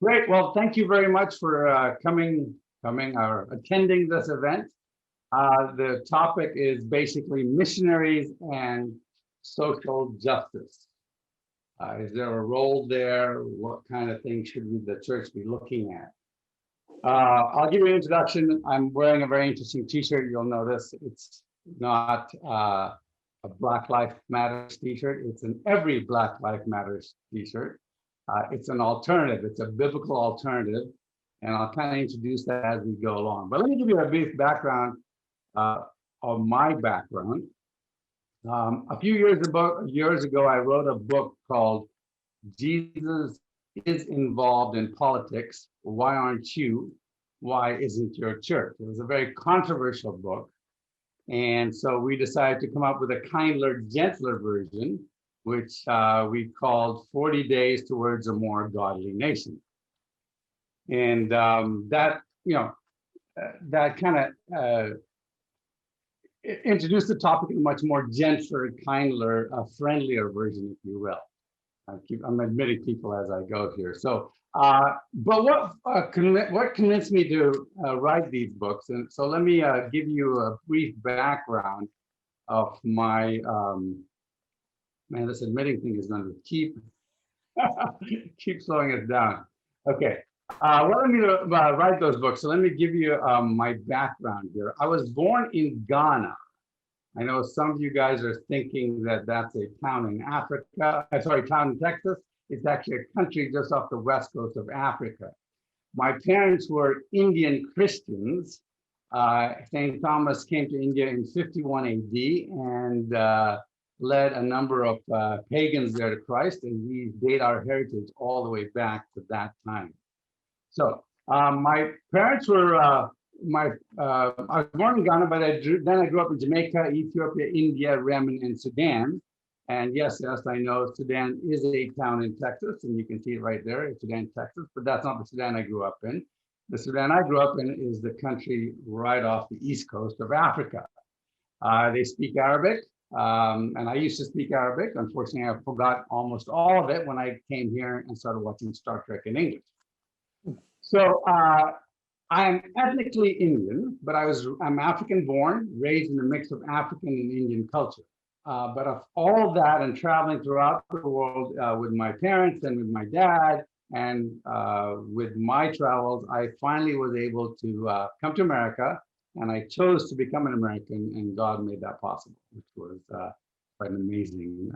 Great. Well, thank you very much for coming or attending this event. The topic is basically missionaries and social justice. Is there a role there? What kind of things should the church be looking at? I'll give you an introduction. I'm wearing a very interesting T-shirt. You'll notice it's not a Black Lives Matters T-shirt. It's an Every Black Lives Matters T-shirt. It's an alternative. It's a biblical alternative, and I'll kind of introduce that as we go along. But let me give you a brief background of my background. A few years ago, I wrote a book called Jesus is Involved in Politics. Why aren't you? Why isn't your church? It was a very controversial book. And so we decided to come up with a kinder, gentler version, which we called 40 Days Towards a More Godly Nation. And that kind of introduced the topic in a much more gentler, kinder, friendlier version, if you will. I'm admitting people as I go here. So, but what convinced me to write these books? And so let me give you a brief background of my, man, this admitting thing is going to keep slowing us down. Okay, well, let me write those books. So let me give you my background here. I was born in Ghana. I know some of you guys are thinking that that's a town in Africa. Town in Texas. It's actually a country just off the west coast of Africa. My parents were Indian Christians. St. Thomas came to India in 51 AD and led a number of pagans there to Christ, and we date our heritage all the way back to that time. So my parents were, I was born in Ghana, but then I grew up in Jamaica, Ethiopia, India, Yemen, and Sudan. And yes, I know Sudan is a town in Texas, and you can see it right there, Sudan, Texas, but that's not the Sudan I grew up in. The Sudan I grew up in is the country right off the east coast of Africa. They speak Arabic, and I used to speak Arabic. Unfortunately, I forgot almost all of it when I came here and started watching Star Trek in English. So I'm ethnically Indian, but I'm African born, raised in a mix of African and Indian culture. But of all of that and traveling throughout the world with my parents and with my dad and with my travels, I finally was able to come to America, and I chose to become an American, and God made that possible, which was quite an amazing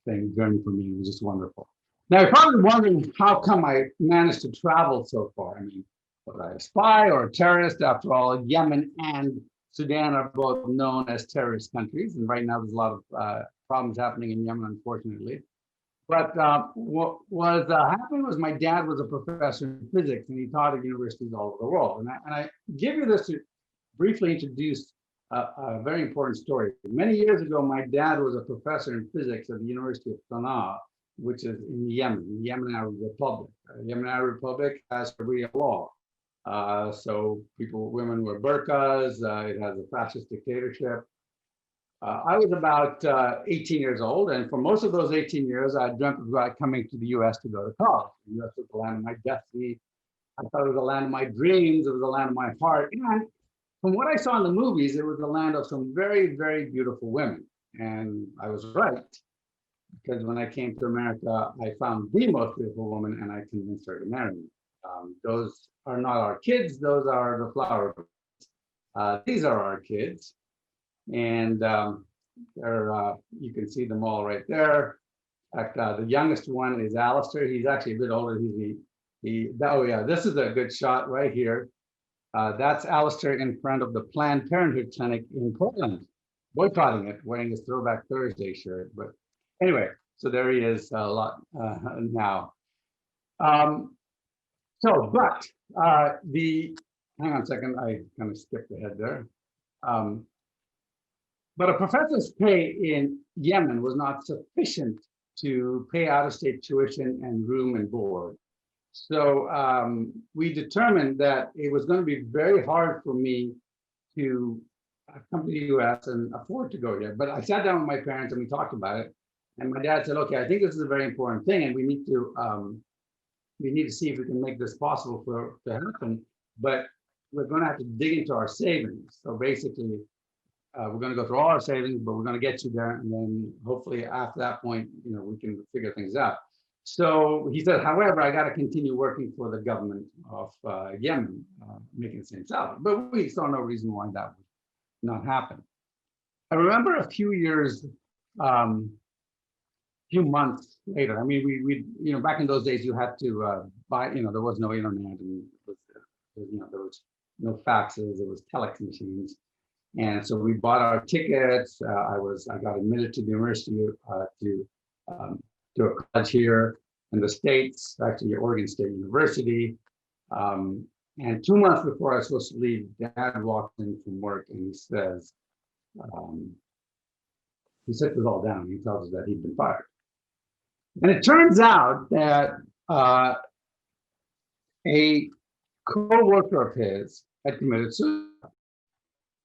journey for me. It was just wonderful. Now, you're probably wondering how come I managed to travel so far. I mean, was I a spy or a terrorist? After all, Yemen and Sudan are both known as terrorist countries, and right now there's a lot of problems happening in Yemen, unfortunately. But what was happening was my dad was a professor in physics, and he taught at universities all over the world. And I give you this to briefly introduce a very important story. Many years ago, my dad was a professor in physics at the University of Sana'a, which is in Yemen, the Yemen Arab Republic. The Yemen Arab Republic has Sharia law. So women wear burqas, it has a fascist dictatorship. I was about 18 years old, and for most of those 18 years, I dreamt about coming to the US to go to college. The US was the land of my destiny. I thought it was the land of my dreams, it was the land of my heart. And from what I saw in the movies, it was the land of some very, very beautiful women. And I was right, because when I came to America, I found the most beautiful woman, and I convinced her to marry me. Those are not our kids, those are the flower birds. These are our kids, and you can see them all right there. In fact, the youngest one is Alistair. He's actually a bit older. Oh yeah, this is a good shot right here. That's Alistair in front of the Planned Parenthood clinic in Portland, boycotting it, wearing his Throwback Thursday shirt. But anyway, so there he is a lot now. Hang on a second, I kind of skipped ahead there. But a professor's pay in Yemen was not sufficient to pay out-of-state tuition and room and board. So we determined that it was going to be very hard for me to come to the US and afford to go there. But I sat down with my parents and we talked about it. And my dad said, okay, I think this is a very important thing, and we need to we need to see if we can make this possible to happen, but we're going to have to dig into our savings. So basically, we're going to go through all our savings, but we're going to get you there, and then hopefully after that point, we can figure things out. So he said, however, I got to continue working for the government of Yemen, making the same salary. But we saw no reason why that would not happen. I remember a few years, few months later. I mean, we back in those days, you had to buy. There was no internet, and there was no faxes. There was telex machines, and so we bought our tickets. I got admitted to the university to a college here in the States, actually Oregon State University. And 2 months before I was supposed to leave, Dad walked in from work and he says, he sits us all down. He tells us that he'd been fired. And it turns out that a co-worker of his had committed suicide.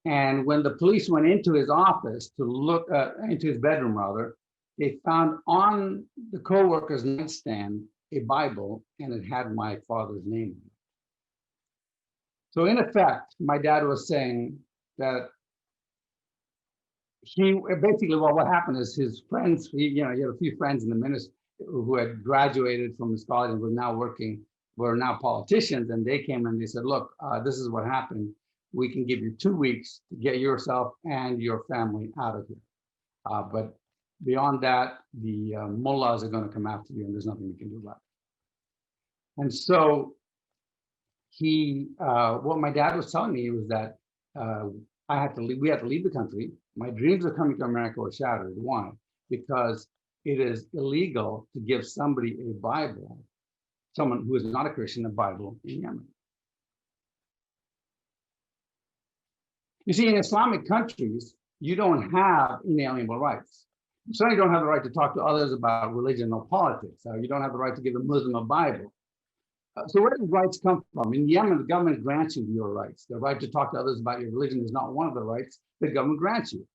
And when the police went into his office to look into his bedroom, rather, they found on the co-worker's nightstand a Bible, and it had my father's name in it. So in effect, my dad was saying that he basically, well, what happened is his friends, he had a few friends in the ministry who had graduated from his college and were now politicians, and they came and they said, look, this is what happened. We can give you 2 weeks to get yourself and your family out of here. But beyond that, the mullahs are going to come after you, and there's nothing we can do about it. And so what my dad was telling me was that we had to leave the country. My dreams of coming to America were shattered. Why? Because it is illegal to give somebody a Bible, someone who is not a Christian, a Bible in Yemen. You see, in Islamic countries, you don't have inalienable rights. You certainly don't have the right to talk to others about religion or politics. You don't have the right to give a Muslim a Bible. So where do rights come from? In Yemen, the government grants you your rights. The right to talk to others about your religion is not one of the rights the government grants you.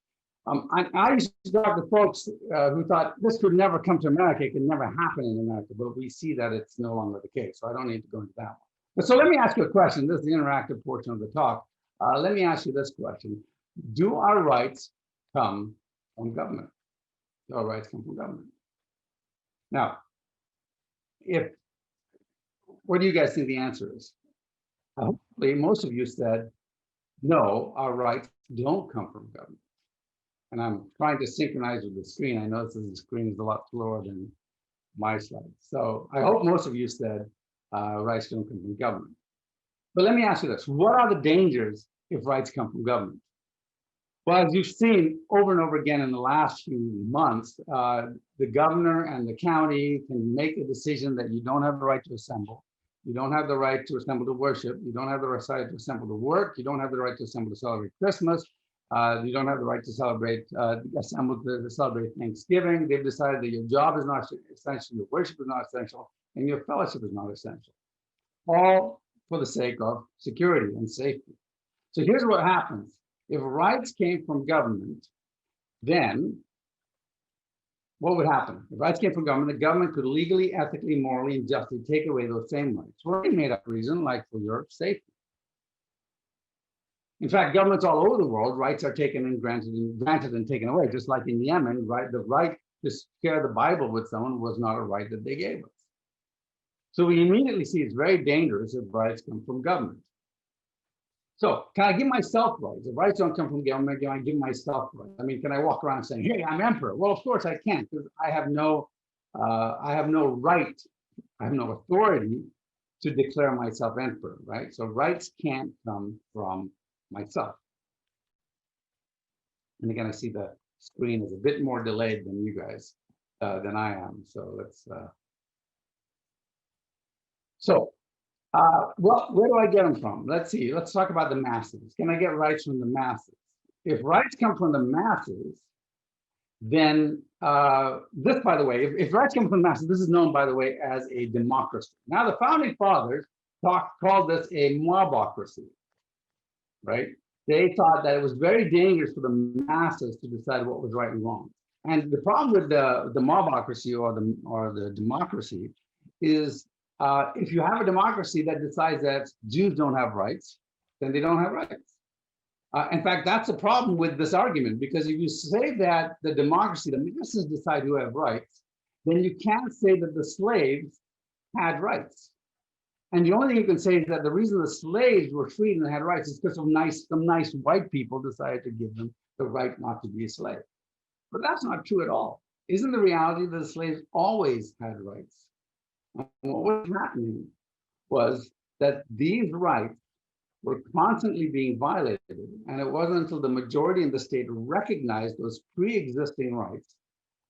I used to talk to folks who thought this could never come to America. It could never happen in America, but we see that it's no longer the case. So I don't need to go into that one. But so let me ask you a question. This is the interactive portion of the talk. Let me ask you this question. Do our rights come from government? Do our rights come from government? Now, what do you guys think the answer is? Hopefully, most of you said, no, our rights don't come from government. And I'm trying to synchronize with the screen. I notice the screen is a lot slower than my slides. So I hope most of you said rights don't come from government. But let me ask you this. What are the dangers if rights come from government? Well, as you've seen over and over again in the last few months, the governor and the county can make a decision that you don't have the right to assemble. You don't have the right to assemble to worship. You don't have the right to assemble to work. You don't have the right to assemble to celebrate Christmas. You don't have the right to assemble to celebrate Thanksgiving. They've decided that your job is not essential, your worship is not essential, and your fellowship is not essential. All for the sake of security and safety. So here's what happens. If rights came from government, then what would happen? If rights came from government, the government could legally, ethically, morally, and justly take away those same rights for any made-up reason, like for your safety. In fact, governments all over the world, rights are taken and granted and taken away. Just like in Yemen, right? The right to share the Bible with someone was not a right that they gave us. So we immediately see it's very dangerous if rights come from government. So can I give myself rights? If rights don't come from government, can I give myself rights? I mean, can I walk around saying, hey, I'm emperor? Well, of course I can't, because I have no right, I have no authority to declare myself emperor, right? So rights can't come from myself. And again, I see the screen is a bit more delayed than you guys, than I am. So let's, well, where do I get them from? Let's see. Let's talk about the masses. Can I get rights from the masses? If rights come from the masses, then this, by the way, if rights come from the masses, this is known, by the way, as a democracy. Now, the founding fathers called this a mobocracy, right? They thought that it was very dangerous for the masses to decide what was right and wrong. And the problem with the mobocracy or the democracy is if you have a democracy that decides that Jews don't have rights, then they don't have rights. In fact, that's a problem with this argument, because if you say that the democracy, the masses decide who have rights, then you can't say that the slaves had rights. And the only thing you can say is that the reason the slaves were freed and had rights is because some nice white people decided to give them the right not to be a slave. But that's not true at all. Isn't the reality that the slaves always had rights? And what was happening was that these rights were constantly being violated, and it wasn't until the majority in the state recognized those pre-existing rights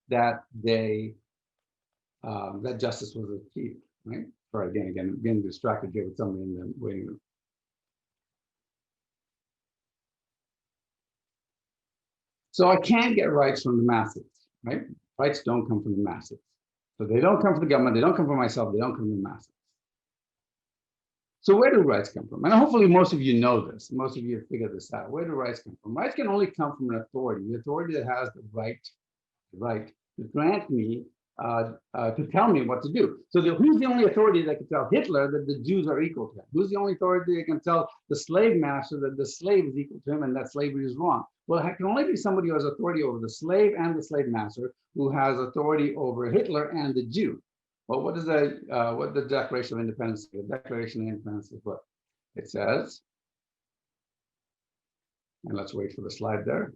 that that justice was achieved. Right? Sorry, again, getting distracted here with somebody in the waiting room. So I can't get rights from the masses, right? Rights don't come from the masses. So they don't come from the government, they don't come from myself, they don't come from the masses. So where do rights come from? And hopefully most of you know this, most of you have figured this out. Where do rights come from? Rights can only come from an authority, the authority that has the right to grant me, to tell me what to do. So who's the only authority that can tell Hitler that the Jews are equal to him? Who's the only authority that can tell the slave master that the slave is equal to him and that slavery is wrong? Well, it can only be somebody who has authority over the slave and the slave master, who has authority over Hitler and the Jew. Well, what does the Declaration of Independence say? The Declaration of Independence is what? It says, and let's wait for the slide there.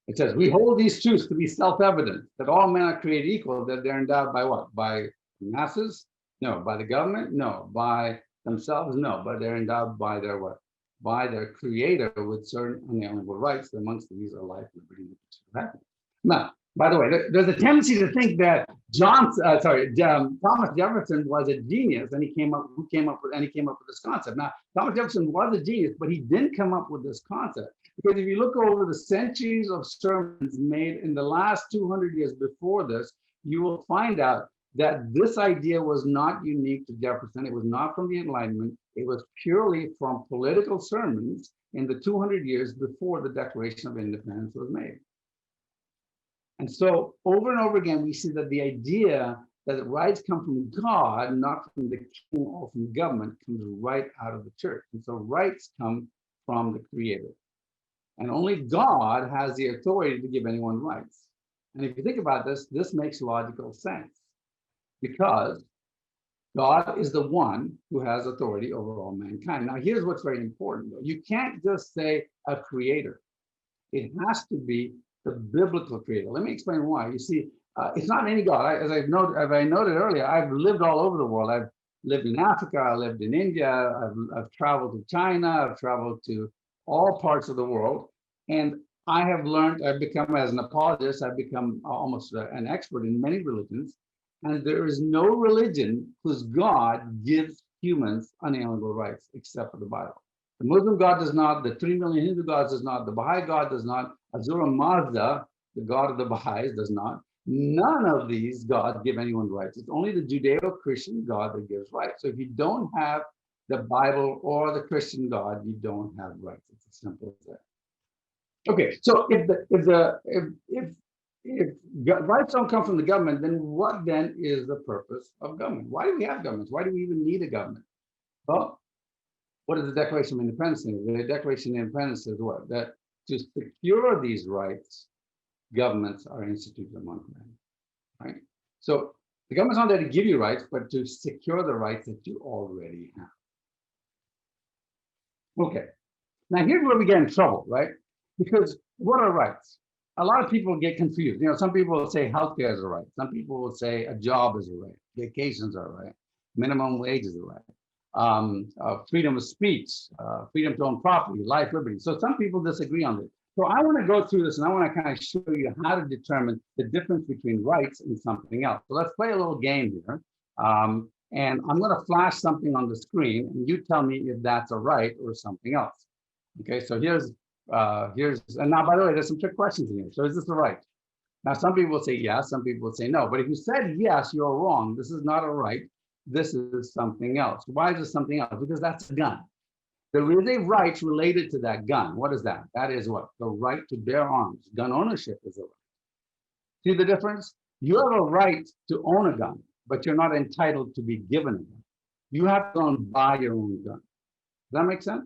It says, we hold these truths to be self-evident, that all men are created equal, that they're endowed by what? By masses? No. By the government? No. By themselves? No. But they're endowed by their what? By their creator with certain unalienable rights. Amongst these are life, liberty, and the pursuit of happiness. Now, by the way, there's a tendency to think that Thomas Jefferson was a genius, and he came up with this concept. Now, Thomas Jefferson was a genius, but he didn't come up with this concept. Because if you look over the centuries of sermons made in the last 200 years before this, you will find out that this idea was not unique to Jefferson. It was not from the Enlightenment. It was purely from political sermons in the 200 years before the Declaration of Independence was made. And so over and over again, we see that the idea that rights come from God, not from the king or from government, comes right out of the church. And so rights come from the Creator. And only God has the authority to give anyone rights. And if you think about this, this makes logical sense, because God is the one who has authority over all mankind. Now, here's what's very important, though. You can't just say a creator. It has to be the biblical creator. Let me explain why. You see, it's not any God. As I noted earlier, I've lived all over the world. I've lived in Africa, I lived in India, I've traveled to China, I've traveled to all parts of the world. And I have learned, I've become, as an apologist, I've become almost an expert in many religions. And there is no religion whose God gives humans unalienable rights except for the Bible. The Muslim God does not, the 3 million Hindu gods does not, the Baha'i God does not, Ahura Mazda, the God of the Baha'is, does not. None of these gods give anyone rights. It's only the Judeo-Christian God that gives rights. So if you don't have the Bible or the Christian God, you don't have rights. It's as simple as that. Okay, so if rights don't come from the government, then what then is the purpose of government? Why do we have governments? Why do we even need a government? Well, what does the Declaration of Independence say? The Declaration of Independence says what? That to secure these rights, governments are instituted among men, right? So the government's not there to give you rights, but to secure the rights that you already have. Okay, now here's where we get in trouble, right? Because what are rights? A lot of people get confused. You know, some people will say healthcare is a right. Some people will say a job is a right. Vacations are a right. Minimum wage is a right. Freedom of speech, freedom to own property, life, liberty. So some people disagree on this. So I want to go through this, and I want to kind of show you how to determine the difference between rights and something else. So let's play a little game here. And I'm going to flash something on the screen, and you tell me if that's a right or something else. Okay, so here's, and now, by the way, there's some trick questions in here. So is this a right? Now, some people will say yes, some people will say no. But if you said yes, you're wrong. This is not a right. This is something else. Why is this something else? Because that's a gun. There is a right related to that gun. What is that? That is what? The right to bear arms. Gun ownership is a right. See the difference? You have a right to own a gun, but you're not entitled to be given a gun. You have to go and buy your own gun. Does that make sense?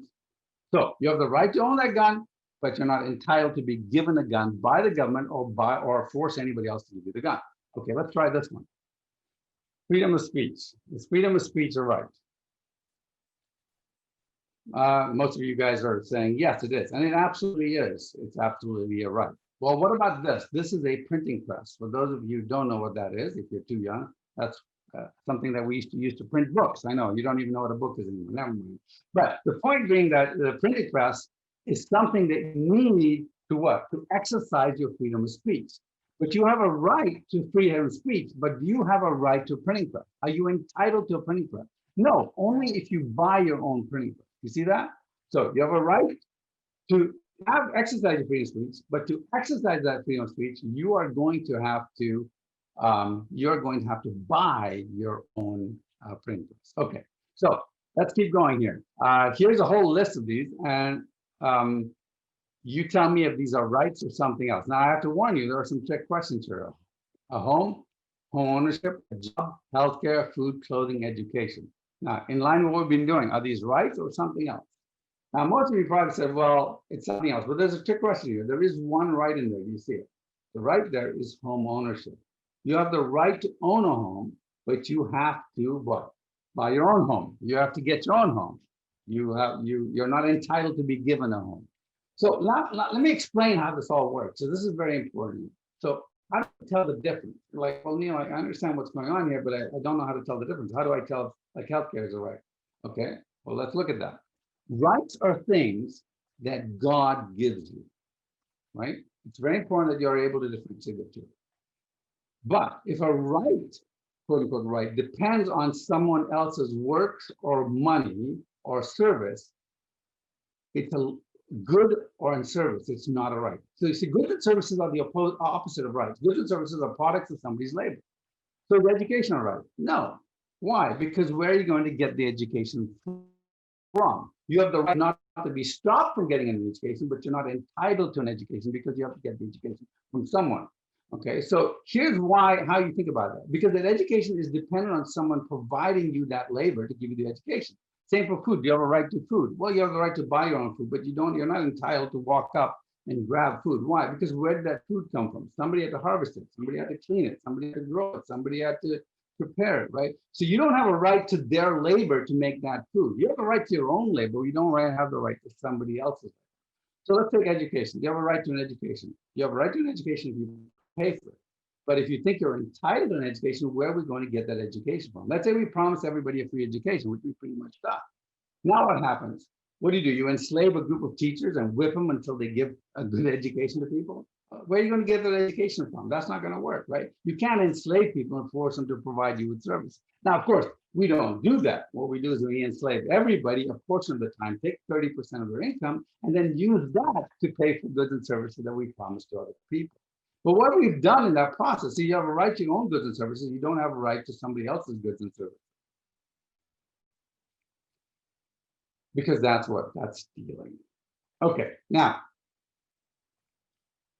So you have the right to own that gun, but you're not entitled to be given a gun by the government or force anybody else to give you the gun. Okay, let's try this one. Freedom of speech. Is freedom of speech a right? Most of you guys are saying, yes, it is. And it absolutely is. It's absolutely a right. Well, what about this? This is a printing press. For those of you who don't know what that is, if you're too young, that's something that we used to use to print books. I know you don't even know what a book is anymore. Never mind. But the point being that the printing press is something that you need to what? To exercise your freedom of speech. But you have a right to freedom of speech, but do you have a right to a printing press? Are you entitled to a printing press? No, only if you buy your own printing press. You see that? So you have a right to exercise your freedom of speech, but to exercise that freedom of speech, you are going to have to buy your own printing press. Okay, so let's keep going here. Here's a whole list of these, and you tell me if these are rights or something else. Now I have to warn you, there are some trick questions here. A home ownership, a job, healthcare, food, clothing, education. Now, in line with what we've been doing, are these rights or something else? Now, most of you probably said, well, it's something else, but there's a trick question here. There is one right in there, you see it. The right there is home ownership. You have the right to own a home, but you have to what? Buy your own home. You have to get your own home. You're not entitled to be given a home. So let me explain how this all works. So this is very important. So how do I tell the difference? You're like, well, Neil, I understand what's going on here, but I don't know how to tell the difference. How do I tell like healthcare is a right? Okay, well, let's look at that. Rights are things that God gives you, right? It's very important that you're able to differentiate the two. But if a right, quote unquote, right, depends on someone else's work or money or service, it's a good or in service, it's not a right. So you see, goods and services are the opposite of rights. Goods and services are products of somebody's labor. So the educational right? No. Why? Because where are you going to get the education from? You have the right not to be stopped from getting an education, but you're not entitled to an education because you have to get the education from someone. Okay, so here's how you think about that. Because that education is dependent on someone providing you that labor to give you the education. Same for food. Do you have a right to food? Well, you have the right to buy your own food, but you're not entitled to walk up and grab food. Why? Because where did that food come from? Somebody had to harvest it, somebody had to clean it, somebody had to grow it, somebody had to prepare it, right? So you don't have a right to their labor to make that food. You have a right to your own labor. You don't have the right to somebody else's labor. So let's take education. You have a right to an education. You have a right to an education if you pay for it. But if you think you're entitled to an education, where are we going to get that education from? Let's say we promise everybody a free education, which we pretty much got. Now what happens? What do? You enslave a group of teachers and whip them until they give a good education to people? Where are you going to get that education from? That's not going to work, right? You can't enslave people and force them to provide you with service. Now, of course, we don't do that. What we do is we enslave everybody a portion of the time, take 30% of their income, and then use that to pay for goods and services that we promise to other people. But what we've done in that process, so you have a right to your own goods and services, you don't have a right to somebody else's goods and services. Because that's stealing. Okay, now,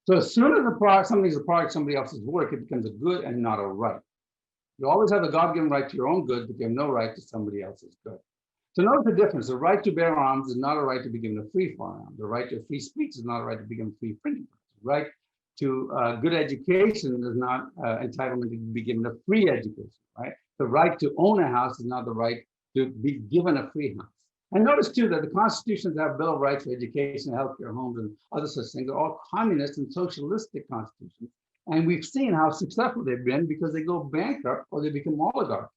so as soon as something's a product of somebody else's work, it becomes a good and not a right. You always have the God-given right to your own good, but you have no right to somebody else's good. So notice the difference. The right to bear arms is not a right to be given a free firearm. The right to free speech is not a right to be given free printing. The right to good education is not entitlement to be given a free education, right? The right to own a house is not the right to be given a free house. And notice too that the constitutions have Bill of Rights for education, healthcare, homes, and other such things are all communist and socialistic constitutions. And we've seen how successful they've been because they go bankrupt or they become oligarchies.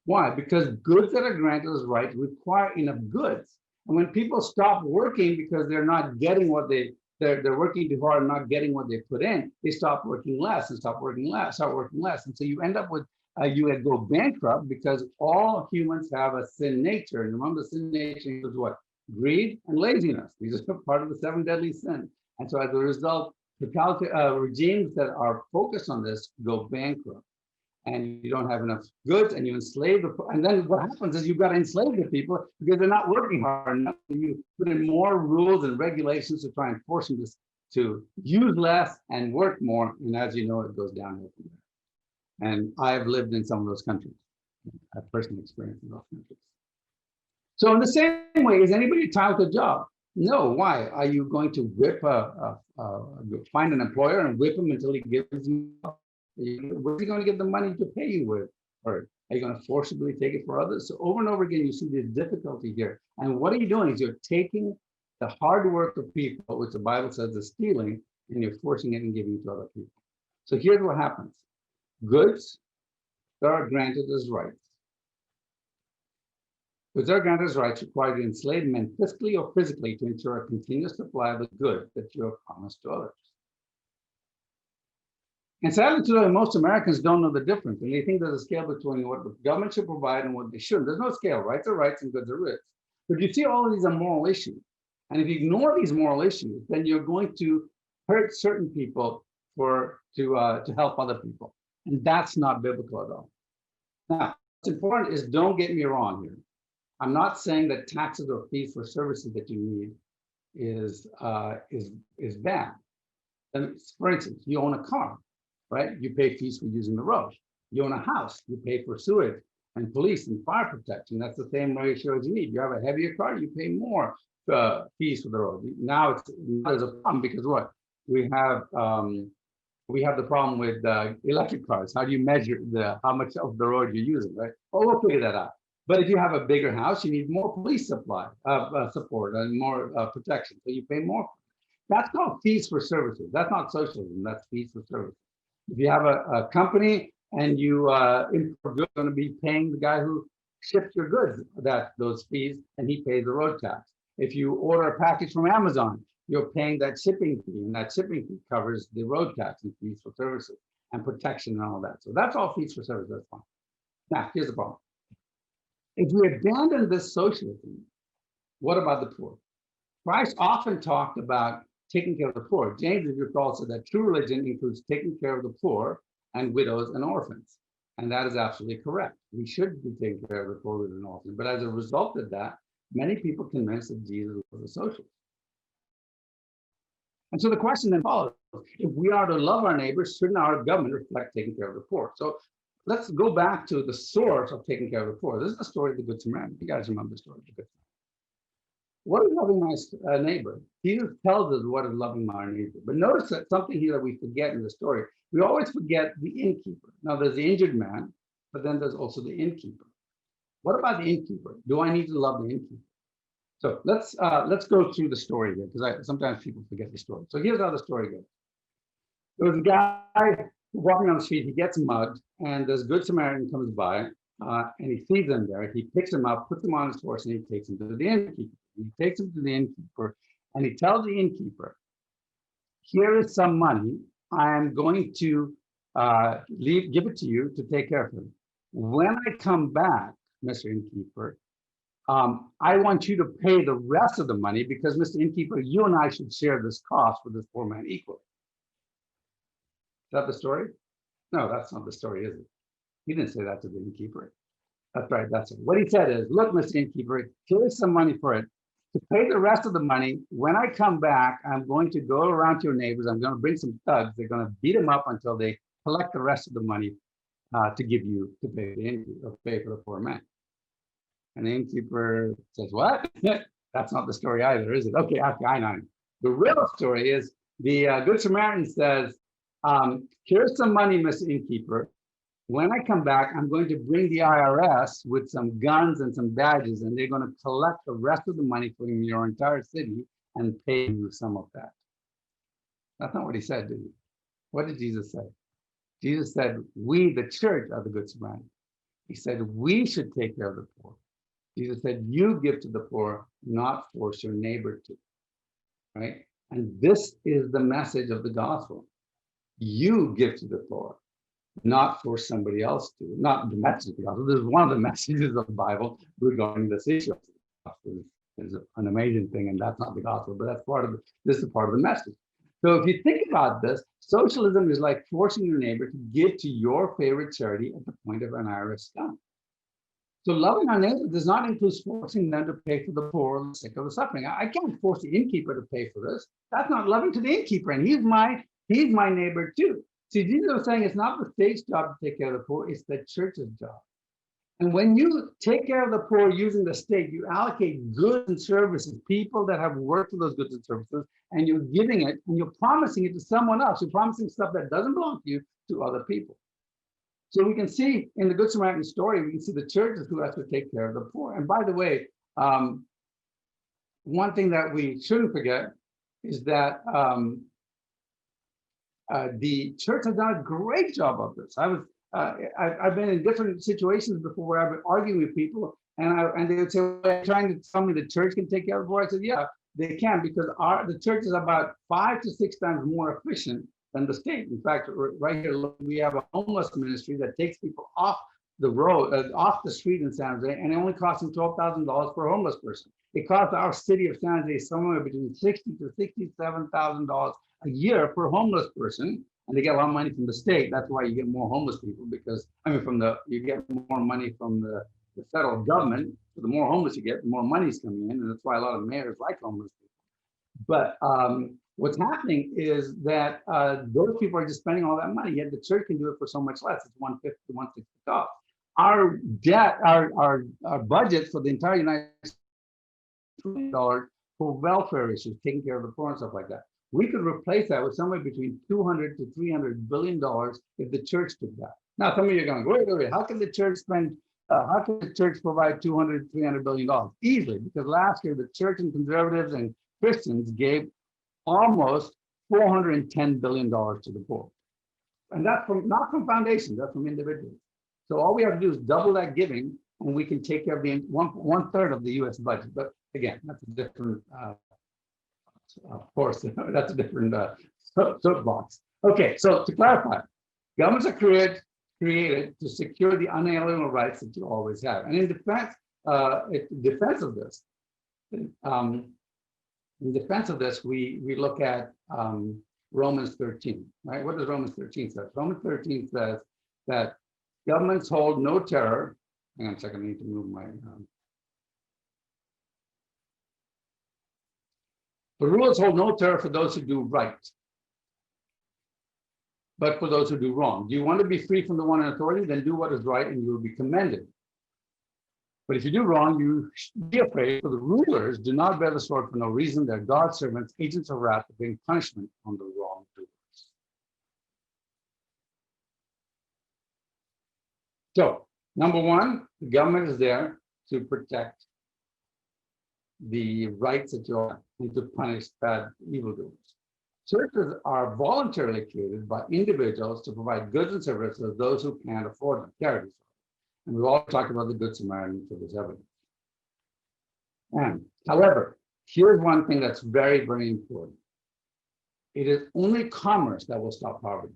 Why? Because goods that are granted as rights require enough goods. And when people stop working because they're not getting what they're working too hard and not getting what they put in, they stop working less and start working less. And so you end up with you go bankrupt because all humans have a sin nature. And remember, the sin nature is what? Greed and laziness. These are part of the 7 deadly sins. And so as a result, regimes that are focused on this go bankrupt. And you don't have enough goods and you enslave and then what happens is you've got to enslave the people because they're not working hard enough. You put in more rules and regulations to try and force them to use less and work more. And as you know, it goes downhill from there. And I've lived in some of those countries. I've personally experienced in those countries. So in the same way, is anybody entitled to a job? No. Why? Are you going to find an employer and whip him until he gives you? Where's he going to get the money to pay you with? Or are you going to forcibly take it for others? So over and over again, you see this difficulty here. And what are you doing? Is you're taking the hard work of people, which the Bible says is stealing, and you're forcing it and giving it to other people. So here's what happens. Goods that are granted as rights. Goods that are granted as rights require to enslave men fiscally or physically to ensure a continuous supply of the good that you have promised to others. And sadly today, most Americans don't know the difference, and they think there's a scale between what the government should provide and what they shouldn't. There's no scale. Rights are rights and goods are goods. But you see all of these are moral issues. And if you ignore these moral issues, then you're going to hurt certain people to help other people. And that's not biblical at all. Now, what's important is, don't get me wrong here. I'm not saying that taxes or fees for services that you need is bad. And for instance, you own a car, right? You pay fees for using the road. You own a house, you pay for sewage and police and fire protection. That's the same ratio as you need. You have a heavier car, you pay more fees for the road. Now there's a problem because what? We have the problem with electric cars. How do you measure how much of the road you're using, right? Well, we'll figure that out. But if you have a bigger house, you need more police support and more protection. So you pay more. That's called fees for services. That's not socialism. That's fees for services. If you have a company and you import goods, you're going to be paying the guy who shipped your goods those fees, and he pays the road tax. If you order a package from Amazon, you're paying that shipping fee, and that shipping fee covers the road tax and fees for services and protection and all that. So that's all fees for services. That's fine. Now, here's the problem. If we abandon this socialism, what about the poor? Christ often talked about taking care of the poor. James, if you recall, said that true religion includes taking care of the poor and widows and orphans. And that is absolutely correct. We should be taking care of the poor, widows, and orphans. But as a result of that, many people convinced that Jesus was a socialist. And so the question then follows, if we are to love our neighbors, shouldn't our government reflect taking care of the poor? So let's go back to the source of taking care of the poor. This is the story of the Good Samaritan. You guys remember the story of the Good Samaritan. What is loving my neighbor? Jesus tells us what is loving my neighbor. But notice that something here that we forget in the story. We always forget the innkeeper. Now there's the injured man, but then there's also the innkeeper. What about the innkeeper? Do I need to love the innkeeper? So let's go through the story here, because sometimes people forget the story. So here's how the story goes. There was a guy walking on the street, he gets mugged, and this Good Samaritan comes by, and he sees him there. He picks him up, puts him on his horse, and he takes him to the innkeeper. He takes him to the innkeeper, and he tells the innkeeper, here is some money. I am going to give it to you to take care of him. When I come back, Mr. Innkeeper, I want you to pay the rest of the money because, Mr. Innkeeper, you and I should share this cost with this poor man equally. Is that the story? No, that's not the story, is it? He didn't say that to the innkeeper. That's right, that's it. What he said is, look, Mr. Innkeeper, here's some money for it. To pay the rest of the money, when I come back, I'm going to go around to your neighbors. I'm going to bring some thugs. They're going to beat them up until they collect the rest of the money to give you to pay the innkeeper, or pay for the poor man. And the innkeeper says, what? That's not the story either, is it? Okay, I know. The real story is the Good Samaritan says, here's some money, Mr. Innkeeper. When I come back, I'm going to bring the IRS with some guns and some badges, and they're going to collect the rest of the money from your entire city and pay you some of that. That's not what he said, did he? What did Jesus say? Jesus said, we, the church, are the Good Samaritan. He said, we should take care of the poor. Jesus said, you give to the poor, not force your neighbor to, right? And this is the message of the gospel. You give to the poor, not force somebody else to. Not the message of the gospel. This is one of the messages of the Bible regarding this issue. It's an amazing thing, and that's not the gospel, but that's part of this is part of the message. So if you think about this, socialism is like forcing your neighbor to give to your favorite charity at the point of an IRS stamp. So loving our neighbor does not include forcing them to pay for the poor, the sick, or the suffering. I can't force the innkeeper to pay for this. That's not loving to the innkeeper, and he's my neighbor too. See, Jesus was saying it's not the state's job to take care of the poor, it's the church's job. And when you take care of the poor using the state, you allocate goods and services, people that have worked for those goods and services, and you're giving it and you're promising it to someone else. You're promising stuff that doesn't belong to you to other people. So we can see in the Good Samaritan story, we can see the churches who have to take care of the poor. And by the way, one thing that we shouldn't forget is that the church has done a great job of this. I've been in different situations before where I've been arguing with people, and they would say, well, "You're trying to tell me the church can take care of the poor?" I said, "Yeah, they can, because the church is about 5 to 6 times more efficient than the state. In fact, right here, look, we have a homeless ministry that takes people off the road, off the street in San Jose, and it only costs them $12,000 per homeless person. It costs our city of San Jose somewhere between $60,000 to $67,000 a year per homeless person, and they get a lot of money from the state. That's why you get more homeless people, because you get more money from the federal government. So the more homeless you get, the more money's coming in, and that's why a lot of mayors like homeless people. But what's happening is that those people are just spending all that money, yet the church can do it for so much less. It's 1/5 to 1/6 cost. Our debt, our budget for the entire United States $1 trillion for welfare issues, taking care of the poor and stuff like that. We could replace that with somewhere between $200 to $300 billion if the church took that. Now, some of you are going, wait, how can the church how can the church provide $200, $300 billion? Easily, because last year the church and conservatives and Christians gave almost $410 billion to the poor. And that's not from foundations, that's from individuals. So all we have to do is double that giving, and we can take care of the one third of the US budget. But again, that's a different, of course, that's a different soapbox. Okay, so to clarify, governments are created to secure the unalienable rights that you always have. And in defense of this, we look at Romans 13, right? What does Romans 13 say? Romans 13 says that governments hold no terror. Hang on a second, I need to move my. The rules hold no terror for those who do right, but for those who do wrong. Do you want to be free from the one in authority? Then do what is right and you will be commended. But if you do wrong, you should be afraid, for the rulers do not bear the sword for no reason. They're God's servants, agents of wrath, to bring punishment on the wrongdoers. So, number one, the government is there to protect the rights that you have and to punish bad evildoers. Churches are voluntarily created by individuals to provide goods and services to those who can't afford them, charities. And we've all talked about the Good Samaritan for this evidence. And however, here's one thing that's very, very important. It is only commerce that will stop poverty.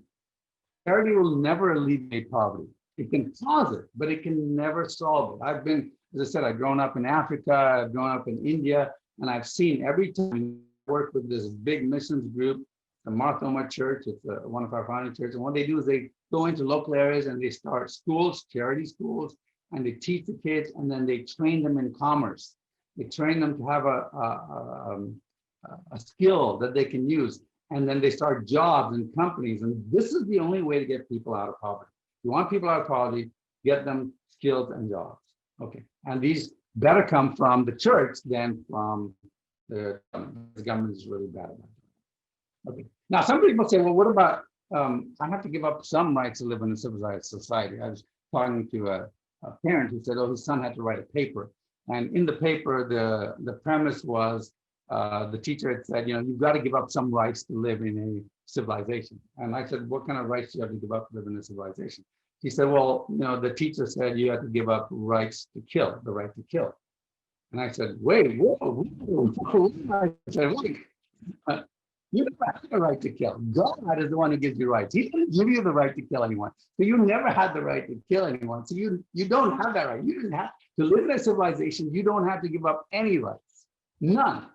Charity will never alleviate poverty. It can cause it, but it can never solve it. As I said, I've grown up in Africa, I've grown up in India, and I've seen every time I work with this big missions group, the Marthoma Church, it's one of our founding churches, and what they do is they go into local areas and they start schools, charity schools, and they teach the kids, and then they train them in commerce. They train them to have a skill that they can use, and then they start jobs and companies, and this is the only way to get people out of poverty. If you want people out of poverty, get them skills and jobs. Okay, and these better come from the church than from the government. The government is really bad about it. Okay, now some people say, well, what about, I have to give up some rights to live in a civilized society. I was talking to a parent who said, oh, his son had to write a paper. And in the paper, the premise was, the teacher had said, you've got to give up some rights to live in a civilization. And I said, what kind of rights do you have to give up to live in a civilization? He said, well, the teacher said you have to give up rights to kill, the right to kill. And I said, wait, whoa. I said, wait, you never had the right to kill. God is the one who gives you rights. He didn't give you the right to kill anyone. So you never had the right to kill anyone. So you don't have that right. You didn't have to live in a civilization. You don't have to give up any rights, none.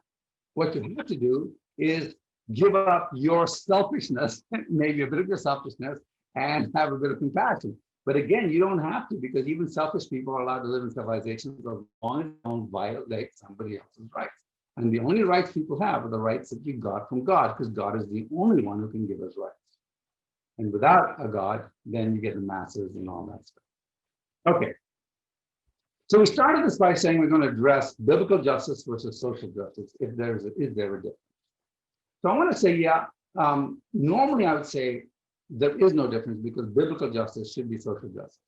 What you have to do is give up your selfishness, maybe a bit of your selfishness, and have a bit of compassion. But again, you don't have to, because even selfish people are allowed to live in civilizations as long as they don't violate somebody else's rights. And the only rights people have are the rights that you got from God, because God is the only one who can give us rights. And without a God, then you get the masses and all that stuff. Okay. So we started this by saying we're going to address biblical justice versus social justice, if is there a difference. So I want to say, yeah, normally I would say there is no difference because biblical justice should be social justice.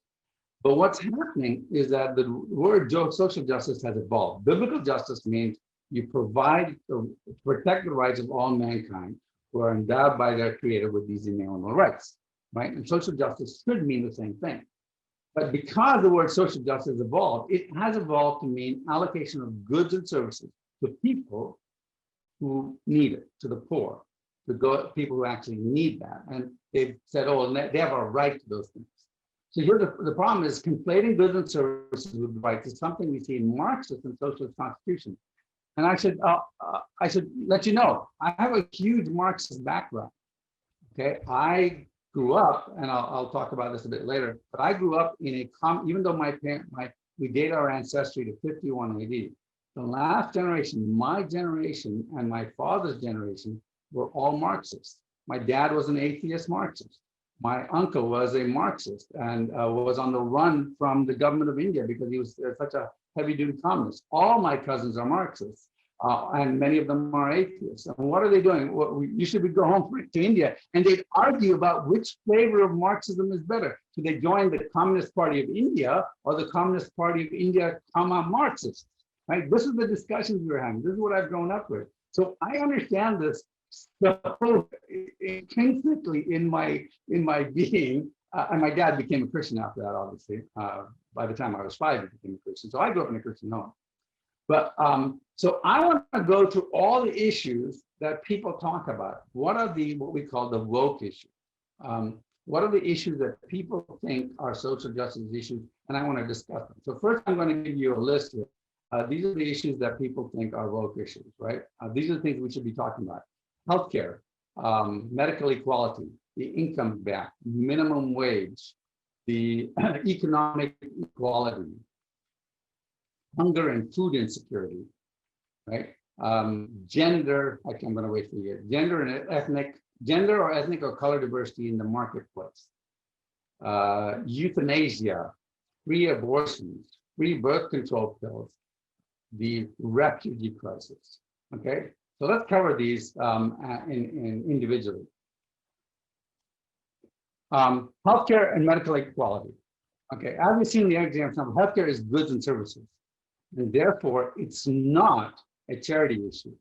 But what's happening is that the word social justice has evolved. Biblical justice means you provide to protect the rights of all mankind who are endowed by their creator with these inalienable rights, right? And social justice should mean the same thing. But because the word social justice evolved, it has evolved to mean allocation of goods and services to people who need it, to the poor, to people who actually need that. And they've said, oh, they have a right to those things. So here the problem is conflating goods and services with rights is something we see in Marxist and socialist constitutions. And I should let you know, I have a huge Marxist background. Okay, I grew up, and I'll talk about this a bit later, but I grew up in even though we date our ancestry to 51 AD, the last generation, my generation and my father's generation were all Marxists. My dad was an atheist Marxist. My uncle was a Marxist and was on the run from the government of India because he was such a heavy-duty communist. All my cousins are Marxists. And many of them are atheists. And what are they doing? Well, you should go home to India, and they'd argue about which flavor of Marxism is better. Should they join the Communist Party of India or the Communist Party of India, Marxists? Right? This is the discussions we were having. This is what I've grown up with. So I understand this so intrinsically in my being. And my dad became a Christian after that, obviously. By the time I was 5, he became a Christian. So I grew up in a Christian home. But so I want to go through all the issues that people talk about. What are what we call the woke issues? What are the issues that people think are social justice issues? And I want to discuss them. So first, I'm going to give you a list here. These are the issues that people think are woke issues, right? These are the things we should be talking about. Healthcare, medical equality, the income gap, minimum wage, the economic equality, hunger and food insecurity, right? Gender, I'm going to wait for you. Gender or ethnic or color diversity in the marketplace. Euthanasia, free abortions, free birth control pills, the refugee crisis. Okay, so let's cover these individually. Healthcare and medical equality. Okay, as we see in the example, healthcare is goods and services. And therefore, it's not a charity issue.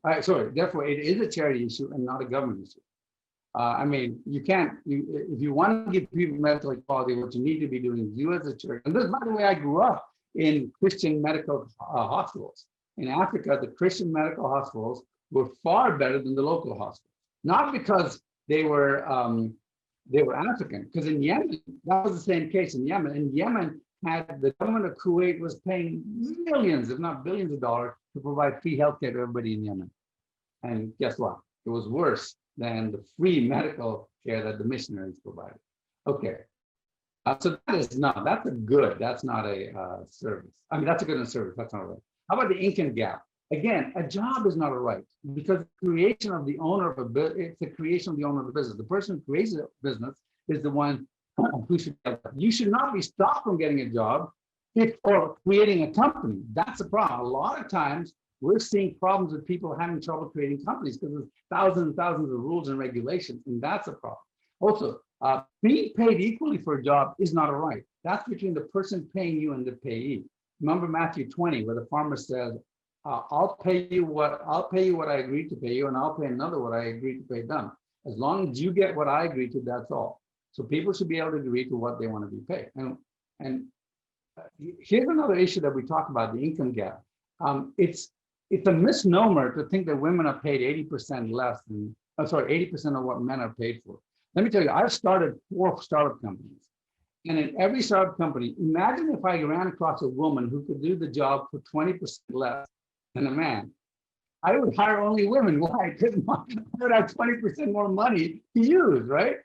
Therefore, it is a charity issue and not a government issue. I mean, you can't, if you want to give people medical equality, what you need to be doing is you as a church. And this, by the way, I grew up in Christian medical hospitals. In Africa, the Christian medical hospitals were far better than the local hospitals. Not because they were African, because in Yemen, that was the same case in Yemen. In Yemen, the government of Kuwait was paying millions, if not billions of dollars to provide free healthcare to everybody in Yemen. And guess what? It was worse than the free medical care that the missionaries provided. Okay, so that's a good, that's not a service. I mean, that's a good in service, that's not a right. How about the income gap? Again, a job is not a right because the creation of the owner of a business, it's the creation of the owner of the business. The person who creates a business is the one who should get that. You should not be stopped from getting a job or creating a company. That's a problem. A lot of times we're seeing problems with people having trouble creating companies because there's thousands and thousands of rules and regulations, and that's a problem. Also, being paid equally for a job is not a right. That's between the person paying you and the payee. Remember Matthew 20, where the farmer says, I'll pay you what I agreed to pay you, and I'll pay another what I agreed to pay them. As long as you get what I agreed to, that's all. So people should be able to agree to what they want to be paid. And here's another issue that we talk about, the income gap. It's a misnomer to think that women are paid 80% less than, 80% of what men are paid for. Let me tell you, I've started 4 startup companies. And in every startup company, imagine if I ran across a woman who could do the job for 20% less than a man. I would hire only women. Why? Because I would have 20% more money to use, right?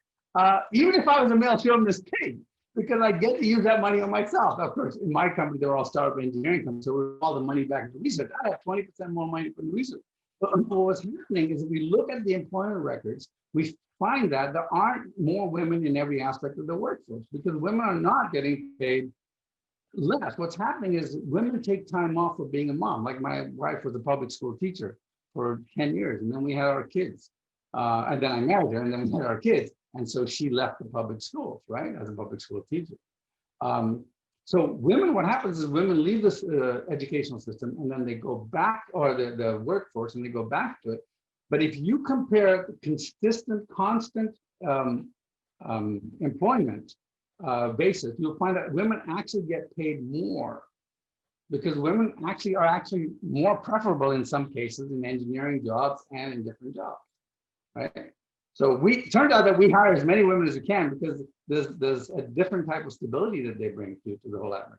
Even if I was a male chauvinist pig, because I get to use that money on myself. Of course, in my company, they're all startup engineering companies, so we're all the money back into research. I have 20% more money from the research. But what's happening is if we look at the employment records, we find that there aren't more women in every aspect of the workforce because women are not getting paid less. What's happening is women take time off for being a mom. Like my wife was a public school teacher for 10 years, and then we had our kids. And then I married her, and then we had our kids. And so she left the public schools, right, as a public school teacher. So women, what happens is women leave this educational system, and then they go back, or the workforce, and they go back to it. But if you compare consistent, constant employment basis, you'll find that women actually get paid more because women actually are more preferable in some cases in engineering jobs and in different jobs, right? So we turned out that we hire as many women as we can because there's a different type of stability that they bring to the whole atmosphere.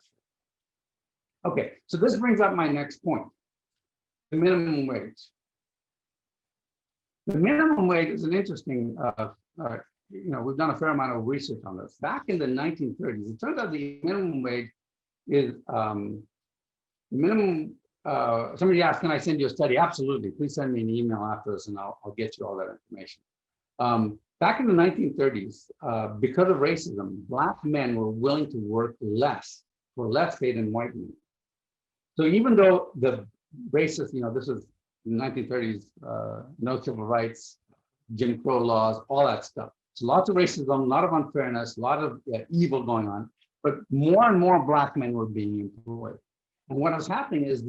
Okay, so this brings up my next point, the minimum wage. The minimum wage is an interesting, we've done a fair amount of research on this. Back in the 1930s, it turns out the minimum wage is somebody asked, can I send you a study? Absolutely, please send me an email after this and I'll get you all that information. Back in the 1930s, because of racism, Black men were willing to work less for less pay than white men. So even though the racist, this is the 1930s, no civil rights, Jim Crow laws, all that stuff. So lots of racism, a lot of unfairness, a lot of evil going on, but more and more Black men were being employed. And what was happening is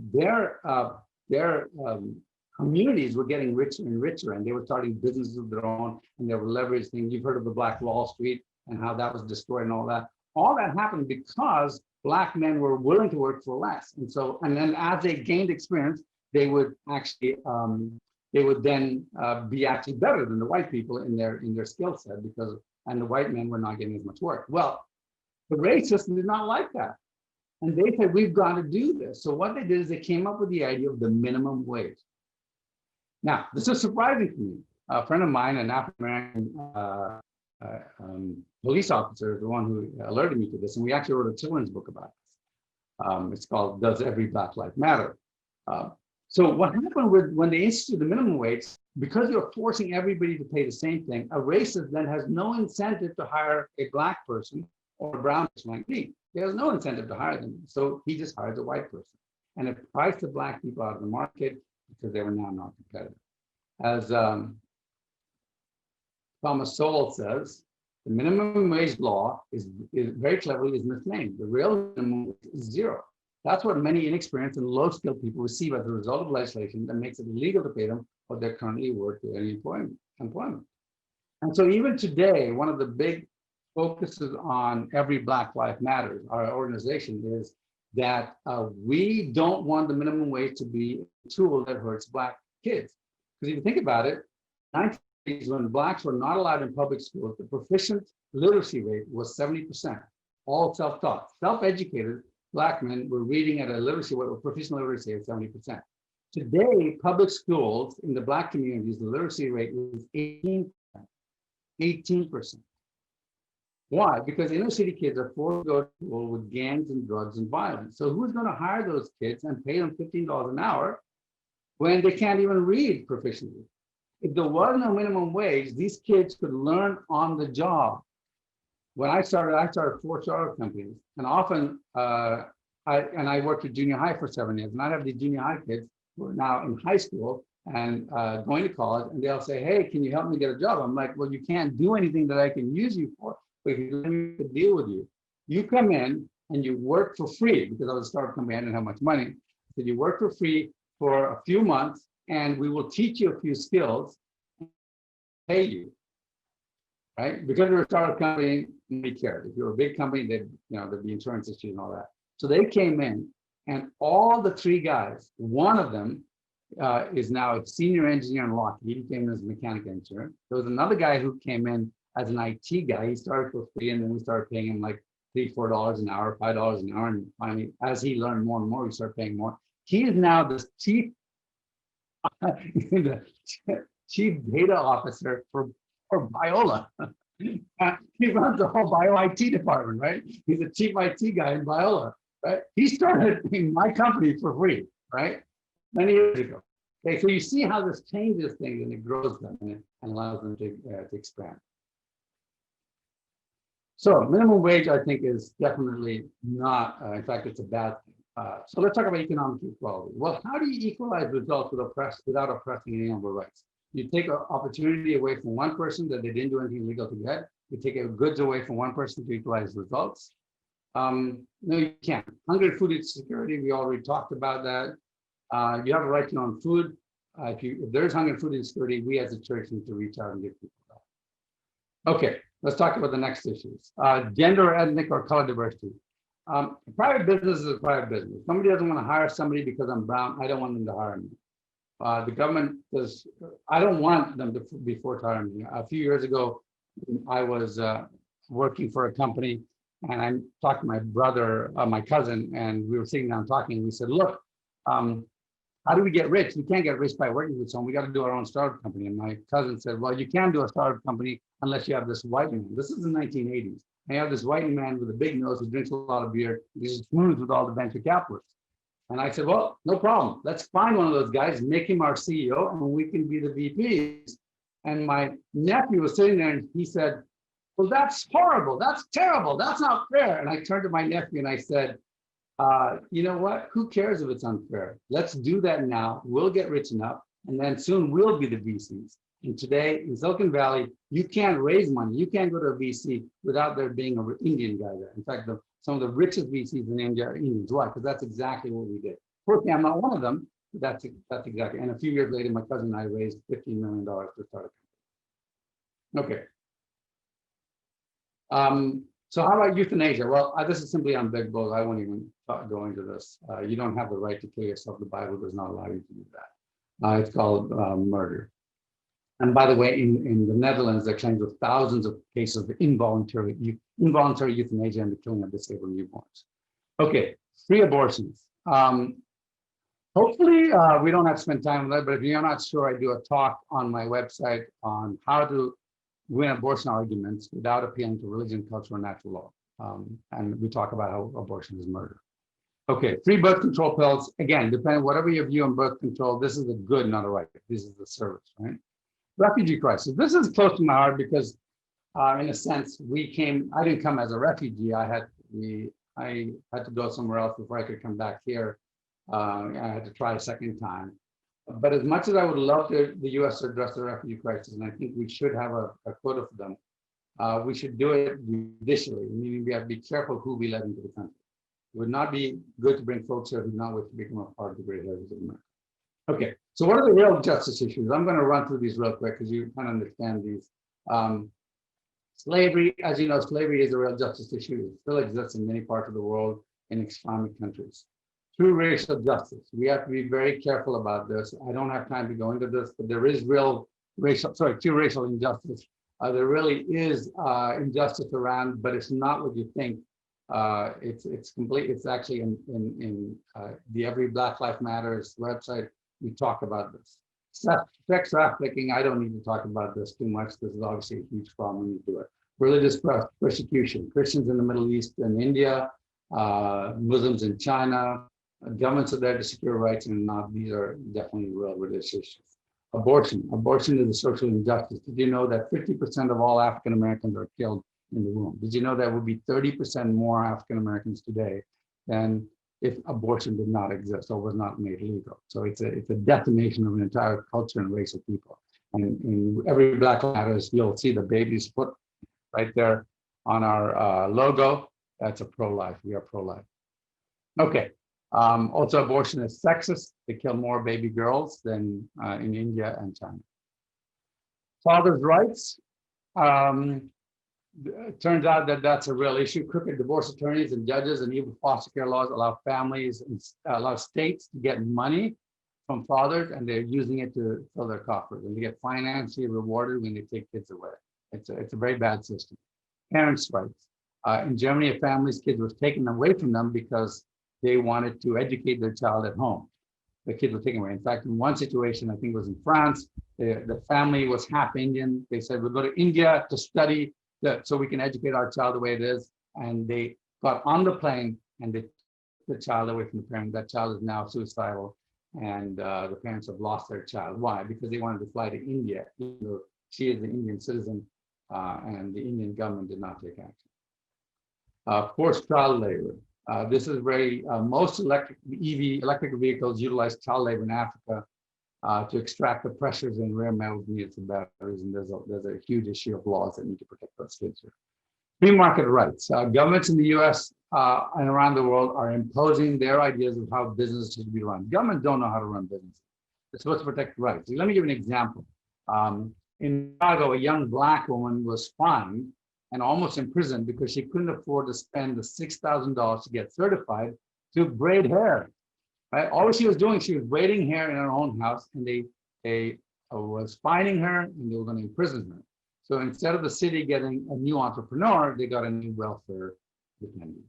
their communities were getting richer and richer, and they were starting businesses of their own, and they were leveraging things. You've heard of the Black Wall Street and how that was destroyed and all that. All that happened because Black men were willing to work for less. And then as they gained experience, they would actually, then be actually better than the white people in their skill set and the white men were not getting as much work. Well, the racists did not like that. And they said, we've got to do this. So what they did is they came up with the idea of the minimum wage. Now, this is surprising to me. A friend of mine, an African-American police officer, is the one who alerted me to this, and we actually wrote a children's book about this. It's called Does Every Black Life Matter? So what happened when they instituted the minimum wage, because you're forcing everybody to pay the same thing, a racist then has no incentive to hire a Black person or a brown person like me. He has no incentive to hire them. So he just hires a white person. And it priced the Black people out of the market because they were now not competitive. As Thomas Sowell says, the minimum wage law is very cleverly misnamed. The real minimum is zero. That's what many inexperienced and low-skilled people receive as a result of legislation that makes it illegal to pay them what they're currently worth to any employment. And so even today, one of the big focuses on Every Black Life Matters, our organization, is that we don't want the minimum wage to be a tool that hurts Black kids. Because if you think about it, 1980s, when Blacks were not allowed in public schools, the proficient literacy rate was 70%, all self-taught. Self-educated Black men were reading at a literacy rate, or proficient literacy of 70%. Today, public schools in the Black communities, the literacy rate is 18%. 18%. Why? Because inner city kids are forced to go to school with gangs and drugs and violence. So who's going to hire those kids and pay them $15 an hour when they can't even read proficiently? If there was no minimum wage, these kids could learn on the job. When I started 4 startup companies, and often I worked at junior high for 7 years, and I'd have these junior high kids who are now in high school and going to college, and they'll say, hey, can you help me get a job? I'm like, well, you can't do anything that I can use you for, but if you let me deal with you. You come in and you work for free, because I was a startup company, I didn't have much money. So you work for free for a few months, and we will teach you a few skills, and pay you. Right? Because we're a startup company, nobody cared. If you're a big company, there'd be insurance issues and all that. So they came in, and all the 3 guys, one of them is now a senior engineer in Lockheed. He came in as a mechanical engineer. There was another guy who came in as an IT guy. He started for free, and then we started paying him like $3, $4 an hour, $5 an hour. And finally, as he learned more and more, we started paying more. He is now the chief data officer for Biola. He runs the whole bio IT department, right? He's a chief IT guy in Biola, right? He started in my company for free, right? Many years ago. Okay, so you see how this changes things and it grows them and allows them to expand. So minimum wage, I think, is definitely not, in fact, it's a bad thing. So let's talk about economic equality. Well, how do you equalize results without oppressing any of our rights? You take an opportunity away from one person that they didn't do anything illegal to get. You take goods away from one person to equalize results. No, you can't. Hunger and food insecurity, we already talked about that. You have a right to your own food. If there's hunger and food insecurity, we as a church need to reach out and give people that. Okay, let's talk about the next issues. Gender, ethnic, or color diversity. Private business is a private business. Somebody doesn't want to hire somebody because I'm brown. I don't want them to hire me. The government does. I don't want them to be forced to hire me. A few years ago, I was working for a company, and I talked to my brother, my cousin, and we were sitting down talking. And we said, "Look, how do we get rich? We can't get rich by working with someone. We got to do our own startup company." And my cousin said, "Well, you can't do a startup company unless you have this white man." This is the 1980s. I have this white man with a big nose who drinks a lot of beer. He's smooth with all the venture capitalists. And I said, "Well, no problem. Let's find one of those guys, make him our CEO, and we can be the VPs." And my nephew was sitting there and he said, "Well, that's horrible. That's terrible. That's not fair." And I turned to my nephew and I said, "You know what? Who cares if it's unfair? Let's do that now. We'll get rich enough, and then soon we'll be the VCs." And today in Silicon Valley, you can't raise money. You can't go to a VC without there being an Indian guy there. In fact, some of the richest VCs in India are Indians. Why? Because that's exactly what we did. Fortunately, I'm not one of them, but that's exactly. And a few years later, my cousin and I raised $15 million to start a company. Okay. So how about euthanasia? Well, this is simply unbiblical. I won't even go into this. You don't have the right to kill yourself. The Bible does not allow you to do that. It's called murder. And by the way, in the Netherlands, there are claims of thousands of cases of involuntary euthanasia and the killing of disabled newborns. Okay, free abortions. Hopefully, we don't have to spend time on that, but if you're not sure, I do a talk on my website on how to win abortion arguments without appealing to religion, culture, or natural law. And we talk about how abortion is murder. Okay, free birth control pills. Again, depending whatever your view on birth control, this is a good, not a right. This is the service, right? Refugee crisis. This is close to my heart because, in a sense, I didn't come as a refugee. I had to go somewhere else before I could come back here. I had to try a second time. But as much as I would love the U.S. to address the refugee crisis, and I think we should have a quota for them, we should do it judicially, meaning we have to be careful who we let into the country. It would not be good to bring folks here who not wish to become a part of the great heritage of America. Okay, so what are the real justice issues? I'm going to run through these real quick because you kind of understand these. Slavery, as you know, slavery is a real justice issue. It still exists in many parts of the world in Islamic countries. True racial justice. We have to be very careful about this. I don't have time to go into this, but there is true racial injustice. There really is injustice around, but it's not what you think. It's complete. It's actually in the Every Black Lives Matters website. We talk about this. Sex trafficking, I don't need to talk about this too much. This is obviously a huge problem when you do it. Religious persecution, Christians in the Middle East and India, Muslims in China, governments are there to secure rights and not. These are definitely real religious issues. Abortion is a social injustice. Did you know that 50% of all African Americans are killed in the womb? Did you know there would be 30% more African Americans today than if abortion did not exist or was not made legal? So it's a decimation of an entire culture and race of people. And in Every Black Matters, you'll see the baby's foot right there on our logo. That's a pro-life. We are pro-life. Okay. Also, abortion is sexist. They kill more baby girls than in India and China. Father's rights. It turns out that that's a real issue. Crooked divorce attorneys and judges and even foster care laws allow families and allow states to get money from fathers, and they're using it to fill their coffers, and they get financially rewarded when they take kids away. It's a very bad system. Parents' rights. In Germany, a family's kids was taken away from them because they wanted to educate their child at home. The kids were taken away. In fact, in one situation, I think it was in France, the family was half Indian. They said, we'll go to India to study so we can educate our child the way it is. And they got on the plane and they took the child away from the parent. That child is now suicidal. and the parents have lost their child. Why? Because they wanted to fly to India, even though she is an Indian citizen, and the Indian government did not take action. Forced child labor. This is very, most electric vehicles utilize child labor in Africa to extract the pressures and rare metals needed for batteries, and there's a huge issue of laws that need to protect those kids here. Free market rights. Governments in the US and around the world are imposing their ideas of how business should be run. Governments don't know how to run business. They're supposed to protect rights. Let me give you an example. In Chicago, a young Black woman was fined and almost imprisoned because she couldn't afford to spend the $6,000 to get certified to braid hair. Right? All she was doing, she was braiding hair in her own house, and they was fining her, and they were going to imprison her. So instead of the city getting a new entrepreneur, they got a new welfare dependent.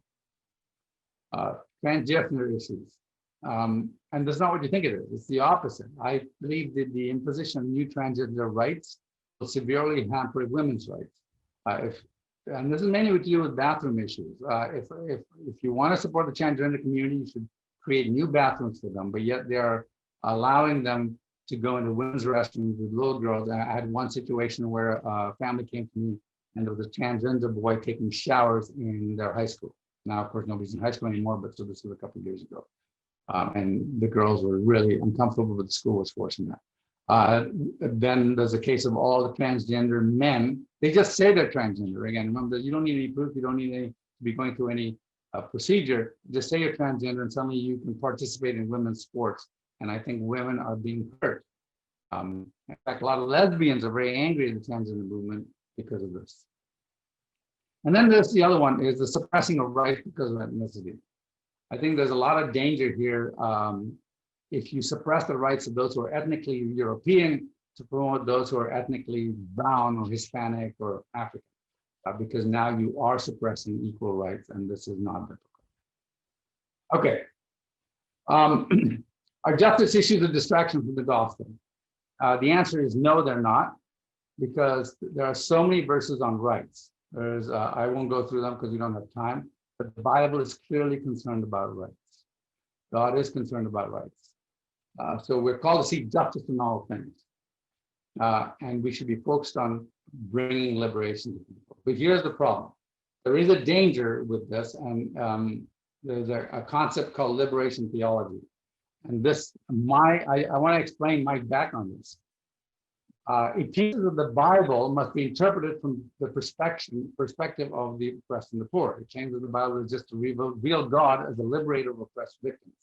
Transgender issues. And that's not what you think it is. It's the opposite. I believe that the imposition of new transgender rights will severely hamper women's rights. And this is mainly what to do with bathroom issues. If you want to support the transgender community, you should create new bathrooms for them, but yet they are allowing them to go into women's restrooms with little girls. I had one situation where a family came to me and there was a transgender boy taking showers in their high school. Now, of course, nobody's in high school anymore, but so this was a couple of years ago. And the girls were really uncomfortable, but the school was forcing that. Then there's a case of all the transgender men. They just say they're transgender. Again, remember, you don't need any proof. You don't need to be going through any procedure. Just say you're transgender and suddenly you can participate in women's sports. And I think women are being hurt. In fact, a lot of lesbians are very angry at the transgender movement because of this. And then there's the other one, is the suppressing of rights because of ethnicity. I think there's a lot of danger here if you suppress the rights of those who are ethnically European to promote those who are ethnically brown or Hispanic or African, because now you are suppressing equal rights, and this is not biblical. Okay. Are justice issues a distraction from the gospel? The answer is no, they're not, because there are so many verses on rights. There's, I won't go through them because we don't have time, but the Bible is clearly concerned about rights. God is concerned about rights. So we're called to seek justice in all things. And we should be focused on bringing liberation to people. But here's the problem. There is a danger with this, and there's a concept called liberation theology. And this, I want to explain my back on this. It teaches that the Bible must be interpreted from the perspective of the oppressed and the poor. It claims that the Bible is just to reveal God as the liberator of oppressed victims.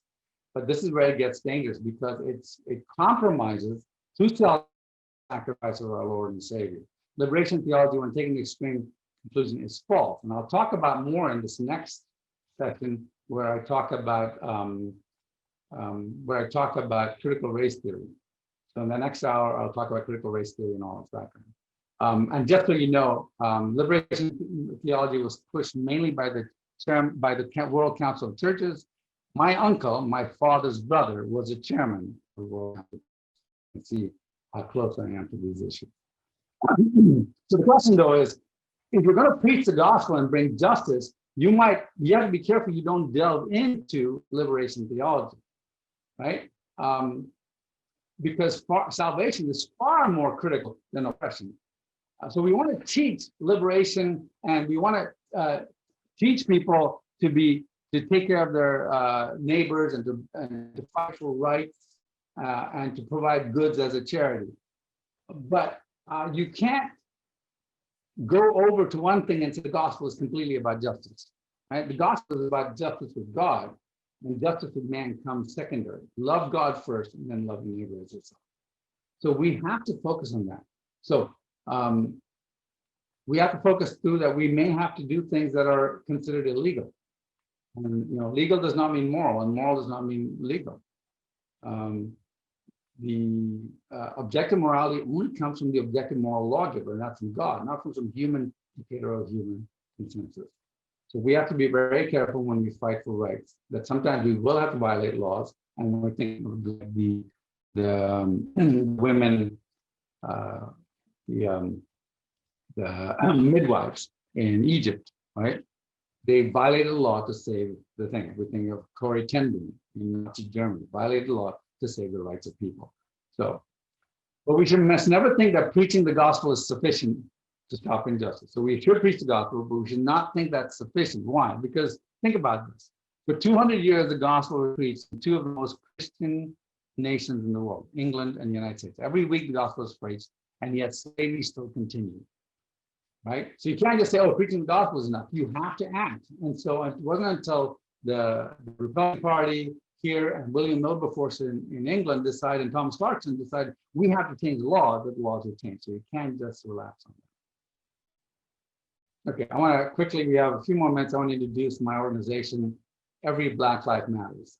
But this is where it gets dangerous, because it compromises through self-sacrifice of our Lord and Savior. Liberation theology, when taken to extreme conclusion, is false. And I'll talk about more in this next section, where I talk about critical race theory. So in the next hour, I'll talk about critical race theory and all its background. And just so you know, liberation theology was pushed mainly by the World Council of Churches. My uncle, my father's brother, was a chairman of the World Council. You can see how close I am to these issues. So the question, though, is if you're going to preach the gospel and bring justice, you have to be careful you don't delve into liberation theology, right? Because salvation is far more critical than oppression. So we want to teach liberation, and we want to teach people to take care of their neighbors and to fight for rights and to provide goods as a charity. But you can't go over to one thing and say the gospel is completely about justice, right? The gospel is about justice with God, and justice with man comes secondary. Love God first, and then love your neighbor as yourself. So we have to focus on that. So we have to focus through that. We may have to do things that are considered illegal. And legal does not mean moral, and moral does not mean legal. The objective morality only comes from the objective moral logic, and that's from God, not from some human indicator of human consensus. So we have to be very careful when we fight for rights, that sometimes we will have to violate laws. And when we think of the women, the midwives in Egypt, right? They violated the law to save the thing. We think of Corrie ten Boom in Nazi Germany, violated the law to save the rights of people. So, but we must never think that preaching the gospel is sufficient to stop injustice. So we should preach the gospel, but we should not think that's sufficient. Why? Because think about this. For 200 years, the gospel was preached in two of the most Christian nations in the world, England and the United States. Every week the gospel is preached, and yet slavery still continued. Right? So you can't just say, oh, preaching the gospel is enough. You have to act. And so it wasn't until the Republican Party here and William Wilberforce in England decided, and Thomas Clarkson decided, we have to change the law, that the laws will change. So you can't just relax on that. Okay, I want to quickly, we have a few more minutes. I want to introduce my organization, Every Black Life Matters.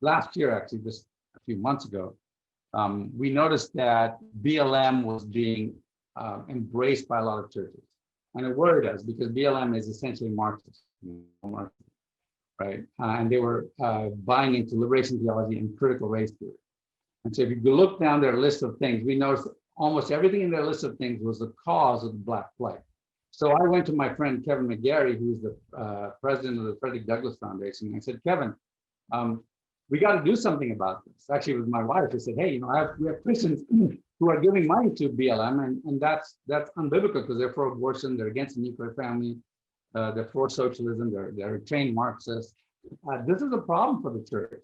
Last year, actually, just a few months ago, we noticed that BLM was being embraced by a lot of churches. And it worried us because BLM is essentially Marxist, right? And they were buying into liberation theology and critical race theory. And so if you look down their list of things, we noticed almost everything in their list of things was the cause of the Black flight. So I went to my friend Kevin McGarry, who's the president of the Frederick Douglass Foundation, and I said, Kevin, we got to do something about this. Actually, with my wife, I said, hey, we have Christians who are giving money to BLM, and that's unbiblical because they're for abortion, they're against the nuclear family, they're for socialism, they're trained Marxists. This is a problem for the church.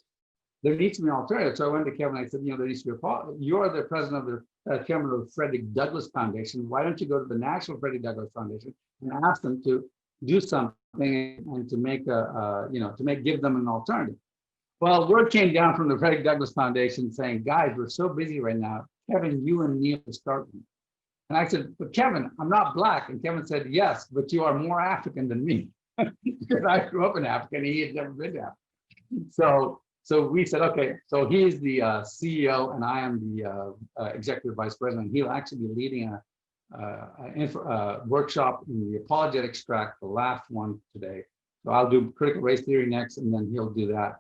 There needs to be an alternative. So I went to Kevin and I said, there needs to be a problem. You're the president of the chairman of the Frederick Douglass Foundation. Why don't you go to the National Frederick Douglass Foundation and ask them to do something and to make give them an alternative? Well, word came down from the Frederick Douglass Foundation saying, guys, we're so busy right now. Kevin, you and Neil start one. And I said, but Kevin, I'm not Black. And Kevin said, yes, but you are more African than me. Because I grew up in Africa and he had never been to Africa. So we said, okay, so he's the CEO and I am the executive vice president. He'll actually be leading a workshop in the apologetics track, the last one today. So I'll do critical race theory next, and then he'll do that.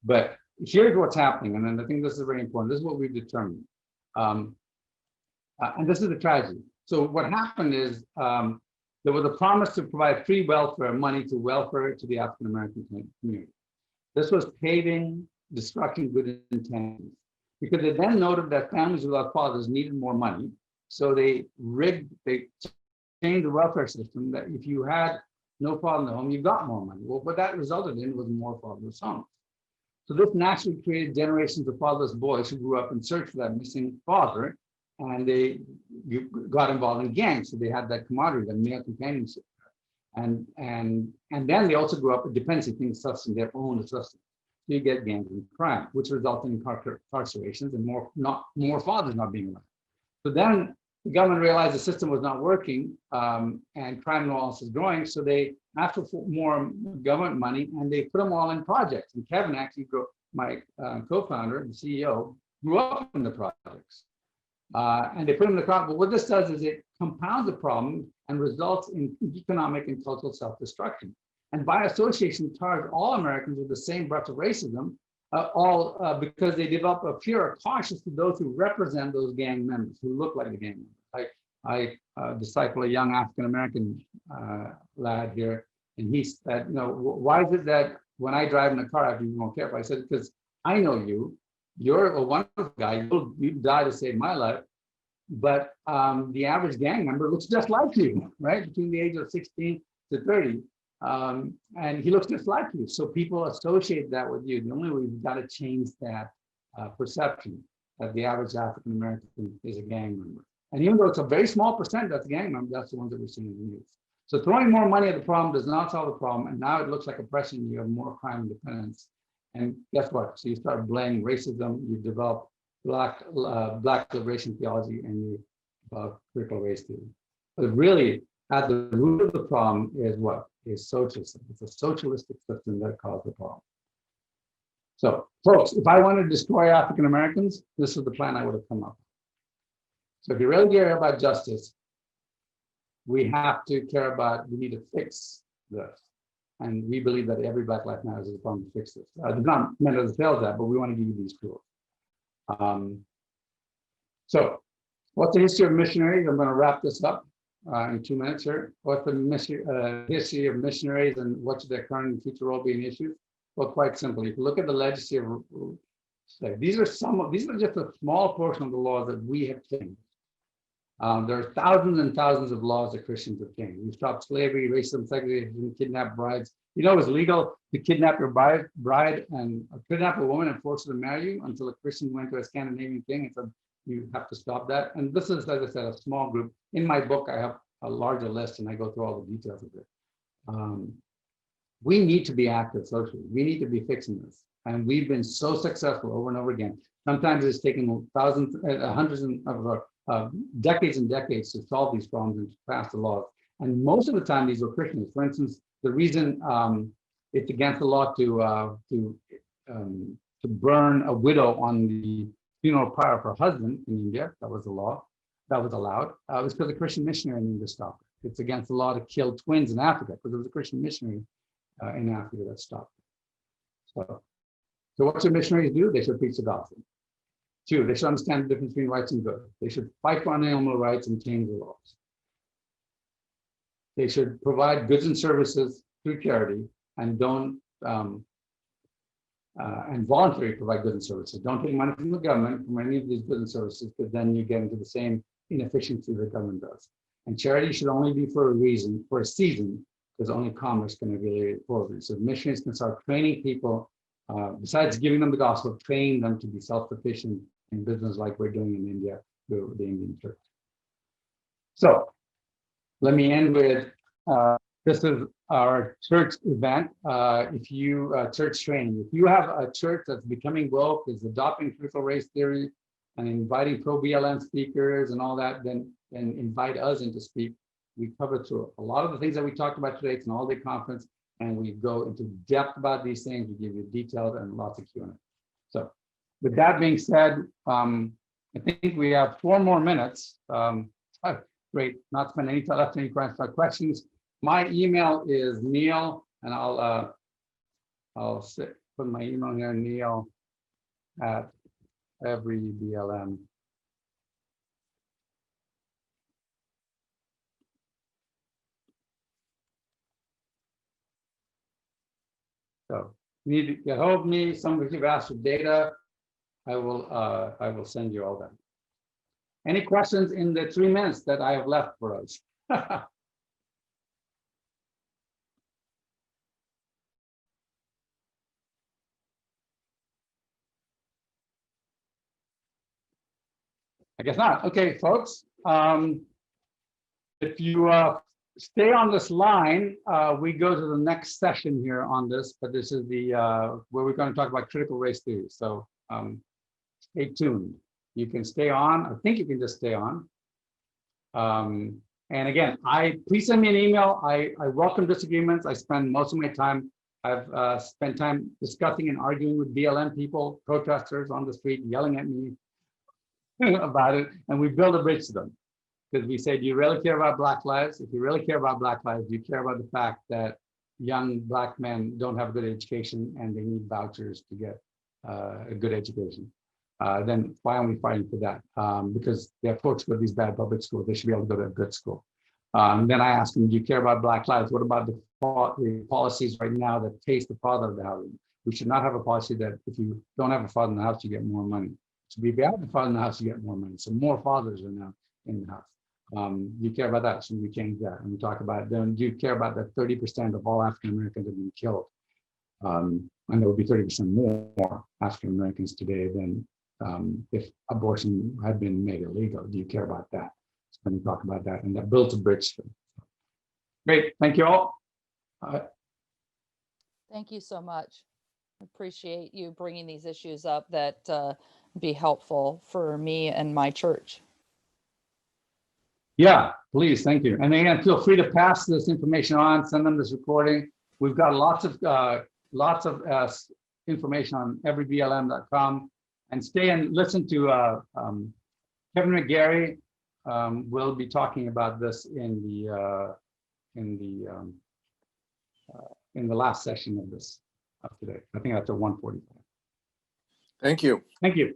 But here's what's happening, and then I think this is very important. This is what we've determined. And this is the tragedy. So what happened is there was a promise to provide free welfare money to the African American community. This was paving, destructing good intentions, because they then noted that families without fathers needed more money. So they changed the welfare system that if you had no father in the home, you got more money. Well, what that resulted in was more fatherless homes. So this naturally created generations of fatherless boys who grew up in search for that missing father, and they got involved in gangs. So they had that camaraderie, that male companionship. And then they also grew up with dependency, things such their own substance. So you get gangs and crime, which resulted in incarcerations and more fathers not being allowed. So then the government realized the system was not working and crime loss is growing. So they asked for more government money and they put them all in projects. And Kevin actually, my co-founder and CEO, grew up in the projects. And they put them in the crowd. But what this does is it compounds the problem and results in economic and cultural self-destruction. And by association, target all Americans with the same breadth of racism, because they develop a fear or cautious to those who represent those gang members, who look like the gang members. I disciple a young African-American lad here, and he said, why is it that when I drive in a car, I have to be more careful? I said, because I know you. You're a wonderful guy. You die to save my life. But the average gang member looks just like you, right? Between the age of 16 to 30. And he looks just like you. So people associate that with you. The only way we've got to change that perception that the average African American is a gang member. And even though it's a very small percent that's a gang member, that's the ones that we're seeing in the news. So throwing more money at the problem does not solve the problem. And now it looks like oppression. You have more crime and dependence. And guess what? So you start blaming racism, you develop black liberation theology, and you develop critical race theory. But really, at the root of the problem is what? Is socialism. It's a socialistic system that caused the problem. So, folks, if I wanted to destroy African Americans, this is the plan I would have come up with. So if you really care about justice, we need to fix this. And we believe that every Black Life Matters is a problem to fix this. It's not meant to tell that, but we want to give you these tools. So what's the history of missionaries? I'm going to wrap this up in 2 minutes here. What's the history of missionaries and what should their current and future role be in issues? Well, quite simply, if you look at the legislative, these are just a small portion of the laws that we have changed. There are thousands and thousands of laws that Christians have changed. We stopped slavery, racism, segregation, kidnap brides. You know, it was legal to kidnap your bride and kidnap a woman and force her to marry you until a Christian went to a Scandinavian king and said, you have to stop that. And this is, as I said, a small group. In my book, I have a larger list and I go through all the details of it. We need to be active socially. We need to be fixing this. And we've been so successful over and over again. Sometimes it's taken thousands, hundreds of decades and decades to solve these problems and to pass the laws. And most of the time, these were Christians. For instance, the reason it's against the law to burn a widow on the funeral pyre of her husband in India, that was the law, that was allowed, was because a Christian missionary in India stopped it. It's against the law to kill twins in Africa because there was a Christian missionary in Africa that stopped it. So what should missionaries do? They should preach the gospel. 2, they should understand the difference between rights and good. They should fight for animal rights and change the laws. They should provide goods and services through charity and don't and voluntarily provide goods and services. Don't take money from the government from any of these goods and services, because then you get into the same inefficiency the government does. And charity should only be for a reason, for a season, because only commerce can really afford it. So missionaries can start training people, besides giving them the gospel, train them to be self-sufficient in business like we're doing in India through the Indian church. So let me end with, this is our church event. If you, church training, if you have a church that's becoming woke, is adopting critical race theory and inviting pro-BLM speakers and all that, then invite us in to speak. We cover through a lot of the things that we talked about today. It's an all-day conference, and we go into depth about these things. We give you details and lots of Q&A. So with that being said, I think we have 4 more minutes. Great, not spend any time left any questions. My email is Neil, and I'll put my email here, Neil at everyblm. So you need to get hold of me. Somebody who've asked for data, I will send you all that. Any questions in the 3 minutes that I have left for us? I guess not. Okay, folks. If you stay on this line, we go to the next session here on this, but this is the where we're going to talk about critical race theory. So stay tuned. You can stay on. I think you can just stay on. And again, please send me an email. I welcome disagreements. I spend most of my time. I've spent time discussing and arguing with BLM people, protesters on the street, yelling at me about it, and we build a bridge to them. Because we say, do you really care about Black lives? If you really care about Black lives, do you care about the fact that young Black men don't have a good education and they need vouchers to get a good education? Then why aren't we fighting for that? Because they're forced to go to these bad public schools. They should be able to go to a good school. Then I ask them, do you care about Black lives? What about the policies right now that pays the father of the house? We should not have a policy that if you don't have a father in the house, you get more money. So if you have a father in the house, you get more money. So more fathers are now in the house. You care about that, so we change that. And we talk about, then do you care about that 30% of all African Americans have been killed? And there will be 30% more African Americans today than if abortion had been made illegal. Do you care about that? So we talk about that, and that builds a bridge. Great, thank you all. Thank you so much. Appreciate you bringing these issues up that be helpful for me and my church. Yeah, please, thank you. And again, feel free to pass this information on, send them this recording. We've got lots of information on everyblm.com, and stay and listen to Kevin McGarry. We'll be talking about this in the last session of this today. I think after 1:45. Thank you. Thank you.